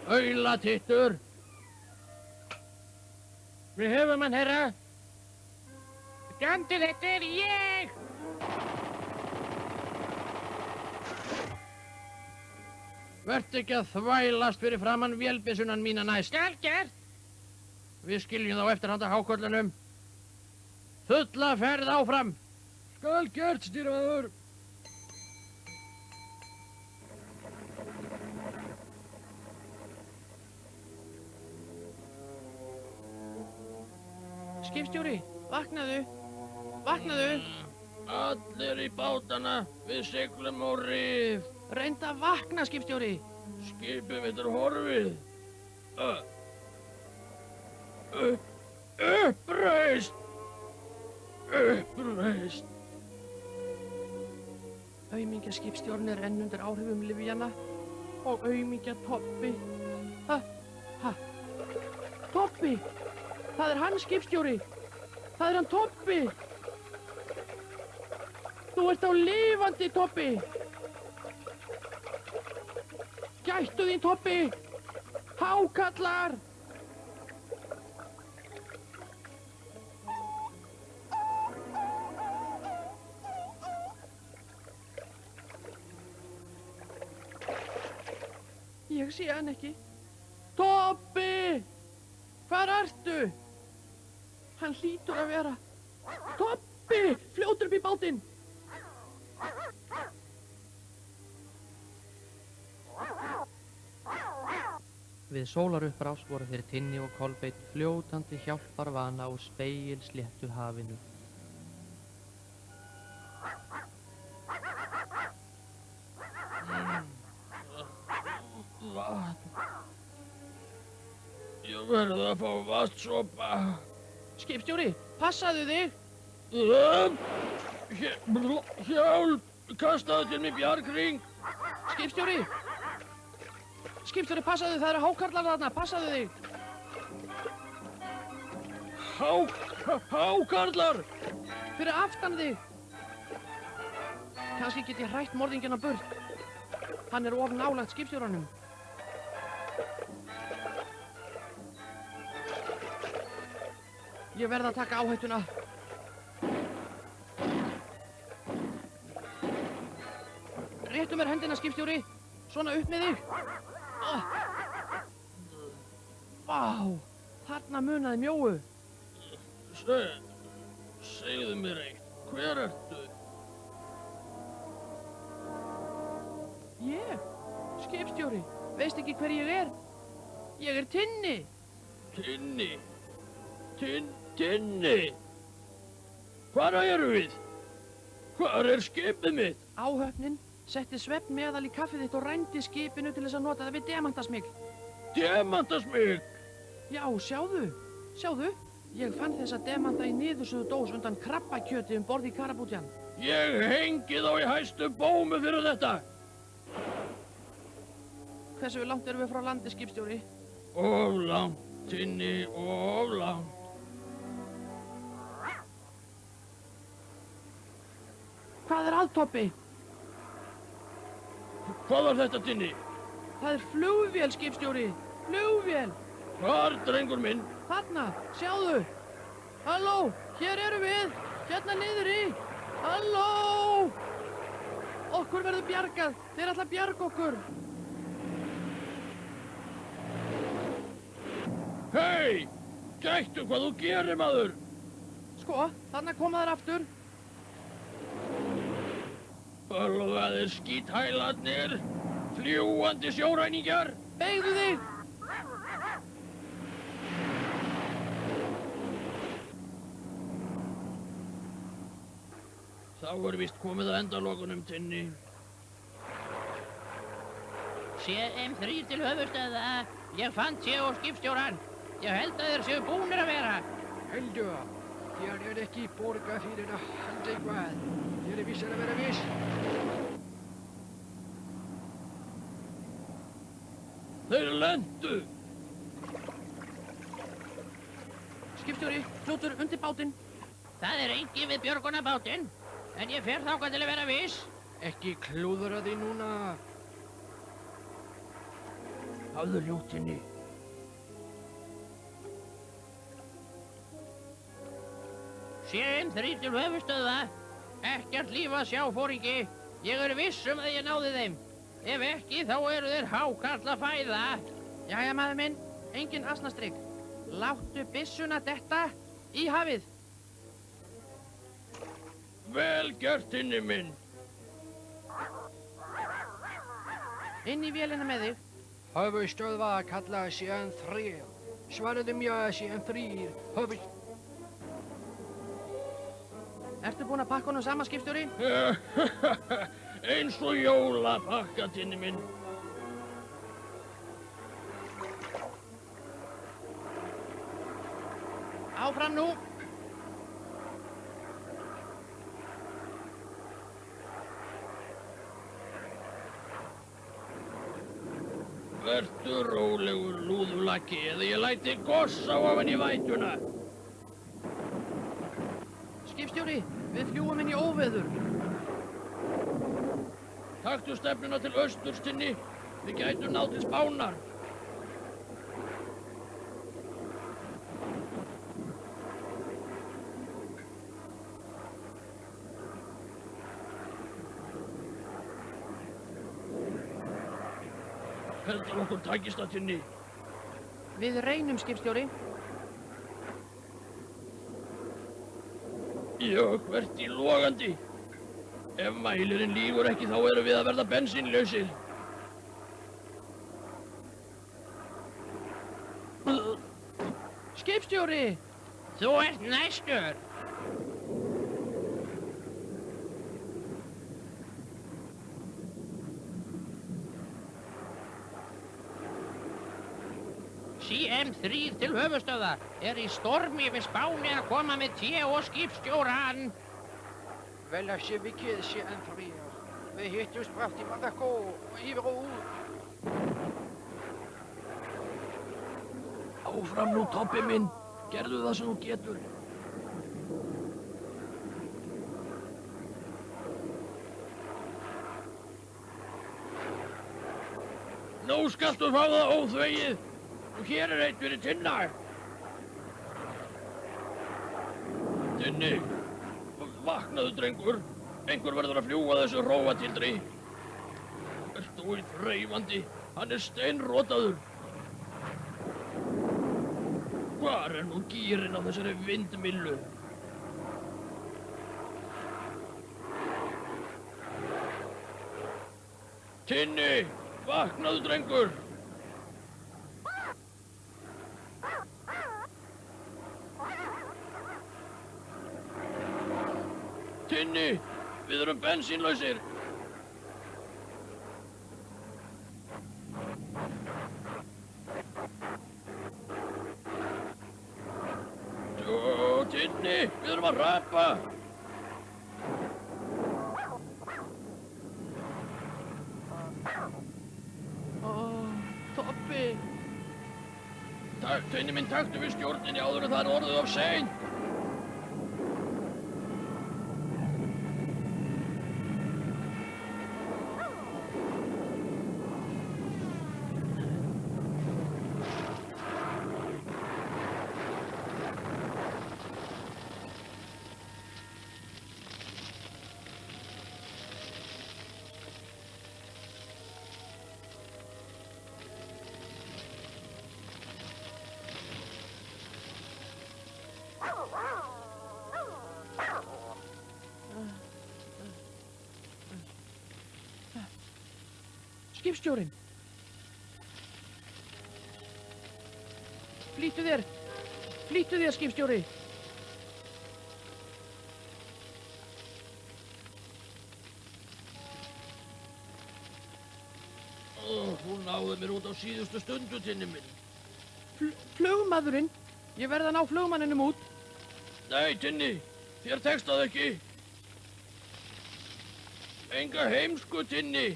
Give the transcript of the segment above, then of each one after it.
Aulatittur. Við höfum hann, herra. Gandi, þetta er ég! Vertu ekki að þvælast fyrir framann vélbyssunan mína næst. Skal gert! Við skiljum þá eftir handa háköllunum. Fulla ferð áfram. Skal gert, stýrimaður. Skipstjóri, vaknaðu. Vaknaðu. Allir í bátana. Við siglum á rif. Reyndu að vakna, skipstjóri. Skipið mitt er horfið. Uppreist! Uppreist! Aumingja skipstjórinn er enn undir áhrifum lyfjanna og aumingja Tobbi. Tobbi! Það er hann, skipstjóri! Það er hann Tobbi! Þú ert á lifandi, Tobbi! Gættu þín, Tobbi! Hákallar! Ég sé hann ekki. Tobbi! Hvar ertu? Hann hlýtur að vera. Tobbi! Fljótur upp í bátinn! Við sólarupprás voru þeir Tinni og Kolbeinn fljótandi hjálparvana á spegilsléttu hafinu. Vatn. Ég verð að fá vatnssopa. Skipstjóri, passaðu þig! Hjálp! Kastaðu til mig bjargring! Skipstjóri! Skipstjóri, passaðu, það eru hákarlar þarna, passaðu þig! Hákarlar! Fyrir aftan þig! Kannski get ég hrætt morðinginn á burt. Hann er of nálægt skipstjóranum. Ég verð að taka áhættuna. Réttu mér hendina, skipstjóri. Svona upp með þig. Vá, þarna munaði mjóu. Segðu mér eitt. Hver ertu? Ég? Skipstjóri. Veist ekki hver ég er? Ég er Tinni. Tinni? Tinni? Hvar erum við? Hvar er skipið mitt? Áhöfnin setti svefnmeðal í kaffið þitt og rændi skipinu til þess að nota það við demantasmygl. Demantasmygl? Já, sjáðu. Ég fann þessa demanta í niðursögðu dós undan krabbakjöti borð í Karabútjan. Ég hengi þá í hæstu bómu fyrir þetta. Hversu langt erum við frá landi, skipstjóri? Of langt, Tinni, of langt. Hvað er að, Tobbi? Hvað var þetta, Tinni? Það er flugvél, skipstjóri. Flugvél. Hvar, drengur minn? Þarna, sjáðu. Halló, hér erum við. Hérna niður í. Halló! Okkur verður bjargað. Þeir ætla að bjarga okkur. Hei! Gættu hvað þú gerir, maður! Sko, þarna koma þær aftur. Bölvaðir skíthælarnir! Fljúandi sjóræningjar! Beygðu þig! Þá er víst komið að endalokunum, Tinni. CM3 til höfuðstöða. Ég fann og skipstjóran. Ég held að þeir séu búnir að vera. Heldur það. Þér er ekki borgað fyrir að halda eitthvað. Þér er vissir að vera viss. Þeir lentu! Skipstjóri, fljótur undir bátinn. Það er engin við björgunarbátinn, en ég fer þangað til að vera viss. Ekki klúðra því núna. Hafðu hljótt, Tinni. CM3 til höfuðstöðva. Ekkert líf að sjá, foringi. Ég er viss að ég náði þeim. Ef ekki, þá eru þeir hákarla fæða. Jæja, maður minn, engin asnastrygg. Láttu byssuna detta í hafið. Vel gert, Tinni minn. Inn í vélina með þig. Höfuðstöðva kalla CN3. Svaraðu mér CN3. Ertu búinn að pakka honum saman, skipstjóri? Eins og jólapakka, Tinni minn. Áfram nú. Vertu rólegur, lúðulaki, eða ég læti gossa ofan í vætuna. Skipstjóri, við fljúum inn í óveður. Taktu stefnuna til austurs, Tinni. Við gætum náð til Spánar. Heldur okkur takist það, Tinni. Við reynum, skipstjóri. Ég verði logandi. Ef mælirinn lýgur ekki, þá erum við að verða bensínlausir. Skipstjóri! Þú ert næstur. CM3 til höfuðstöðvar. Er í stormi við Spáni að koma með té og skipstjóran. Vel að sé vikið CN3. Við hittumst brátt í Monaco og yfir og út. Áfram nú, Tobbi minn. Gerðu það sem þú getur. Nú skaltu fá það óþvegið. Og hér er einn fyrir Tinna. Tinni, vaknaðu, drengur. Einhver verður að fljúga þessu rófatildri. Ertu í þreifandi? Hann er steinrotaður. Hvar er nú gírinn á þessari vindmyllu? Tinni, vaknaðu, drengur. Tinni, við erum bensínlausir. Tinni, við erum að hrappa. Tobbi! Tinni minn, taktu við stjórninni áður en það er orðið of seint. Skipstjórinn! Flýttu þér! Flýttu þér, skipstjóri! Þú náði mér út á síðustu stundu, Tinni minn. Flugmaðurinn! Ég verð að ná flugmanninum út. Nei, Tinni, þér tekst það ekki. Enga heimsku, Tinni.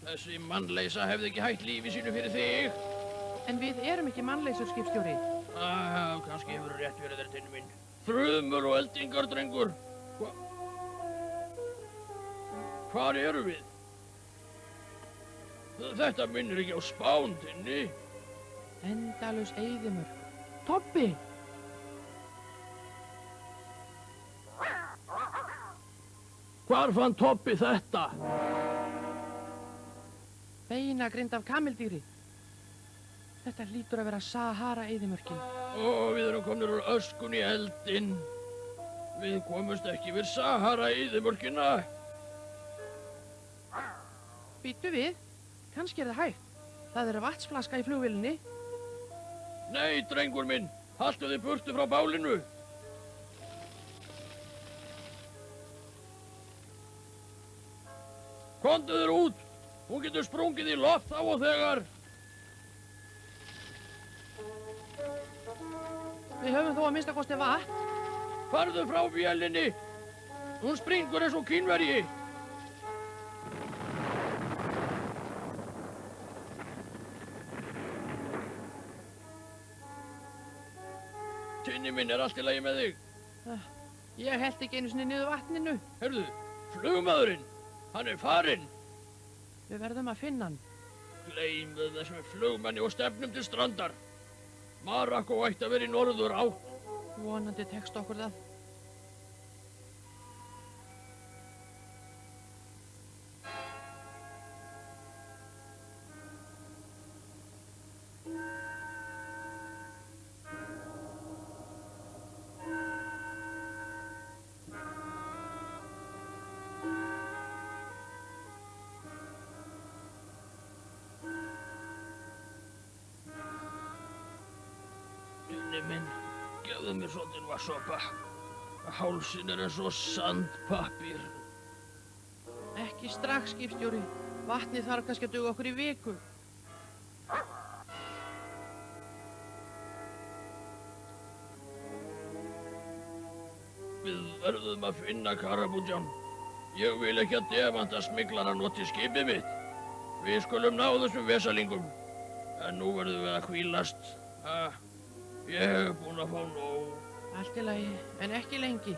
Þessi mannleysa hefði ekki hætt lífi sínu fyrir þig. En við erum ekki mannleysur, skipstjóri. Kannski hefur rétt verið þér, Tinni minn. Þrumur og eldingar, drengur. Hvar eru við? Þetta minnir ekki á Spán, Tinni. Endalaus eyðimörk. Tobbi! Hvar fann Tobbi þetta? Beinagrind af kamildýri. Þetta hlýtur að vera Sahara eyðimörkin. Ó, við erum komnir úr öskun í eldinn. Við komumst ekki við Sahara eyðimörkina. Bíddu við. Kannski er það hægt. Það er vatnsflaska í flugvélinni. Nei, drengur minn. Haltu þig burtu frá bálinu. Komdu þér út. Hún getur sprungið í loft þá og þegar. Við höfum þó að minnsta kosti vatn. Farðu frá vélinni. Hún springur eins og kínverji. Tinni minn, er allt í lagi með þig? Ég held ekki einu sinni niður vatninu. Herðu, flugmaðurinn. Hann er farinn. Við verðum að finna hann. Gleymu þessum flugmanni og stefnum til strandar. Marokkó ætti að vera í norður átt. Vonandi tekst okkur það. Tinni minn, gefðu mér svolítinn vatnssopa. Hálsinn er eins og sandpappír. Ekki strax, skipstjóri. Vatnið þarf kannski að duga okkur í viku. Við verðum að finna Karabúdján. Ég vil ekki að demantasmyglara noti skipið mitt. Við skulum ná þessum vesalingum. En nú verðum við að hvílast. Ég hef búinn að fá nóg. Allt í lagi, en ekki lengi.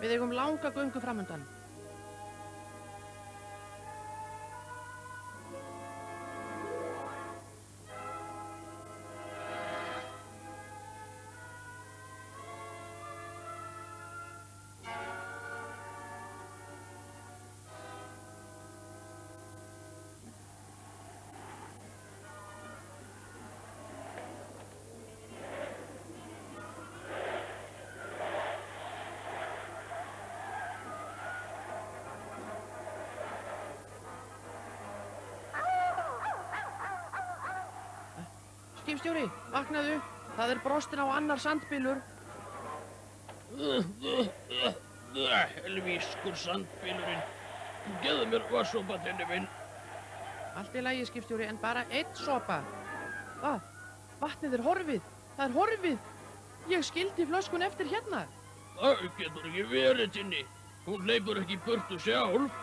Við eigum langa göngu framundan. Skipstjóri, vaknaðu. Það er brostin á annar sandbylur. Helvískur sandbylurinn. Gefðu mér vatnssopa, Tinni minn. Allt í lagi, skipstjóri, en bara einn sopa. Vatnið er horfið. Það er horfið. Ég skildi flöskun eftir hérna. Það getur ekki verið, Tinni. Hún hleypur ekki í burtu sjálf.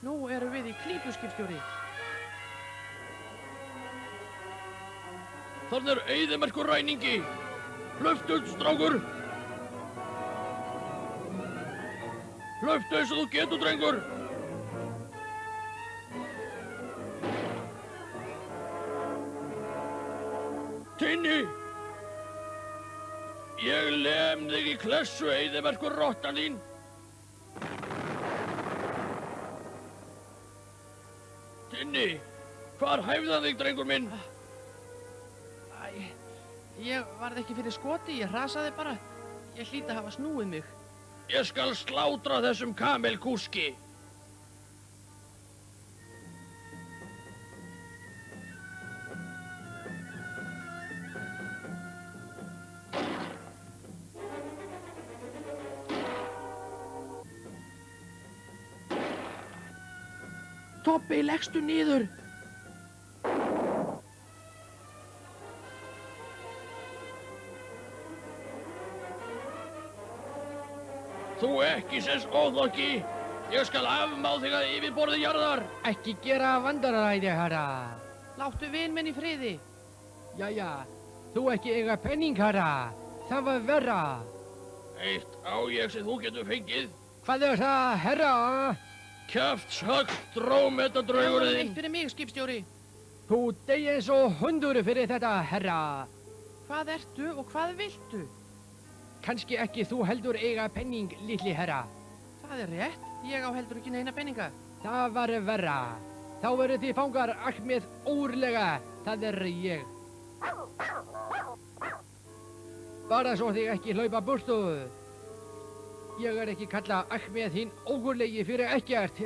Nú erum við í klípu, skipstjóri. Þarna er eyðimerkur ræningi. Hlauptu, strákur. Hlauptu eins og þú getur, drengur. Tinni! Ég lem þig í klessu, eyðimerkur rottan þín. Tinni, hvar hæfði þig, drengur minn? Ég varð ekki fyrir skoti, ég hrasaði bara. Ég hlýt að hafa snúið mig. Ég skal slátra þessum kamelkúski. Tobbi, leggstu niður. Þú ekki sens óþokki. Ég skal afmá þig að yfirborði jarðar. Ekki gera vandaræði, herra. Láttu vin minn í friði. Jæja, þú ekki eiga penning, herra. Það var verra. Eitt á ég sem þú getur fengið. Hvað er það, herra? kjaftshögg drómetadraugurinn Eitt þinn. fyrir mig, skipstjóri. Þú deyir eins og hundur fyrir þetta, herra. Hvað ertu og hvað viltu? Kannski ekki þú heldur eiga penning, litli herra. Það er rétt. Ég á heldur ekki neina peninga. Það var verra. Þá verður þið fangar Ahmed ógurlega. Það er ég. Bara svo þig ekki hlaupa burtu. Ég er ekki kalla Ahmed hinn ógurlegi fyrir ekkert.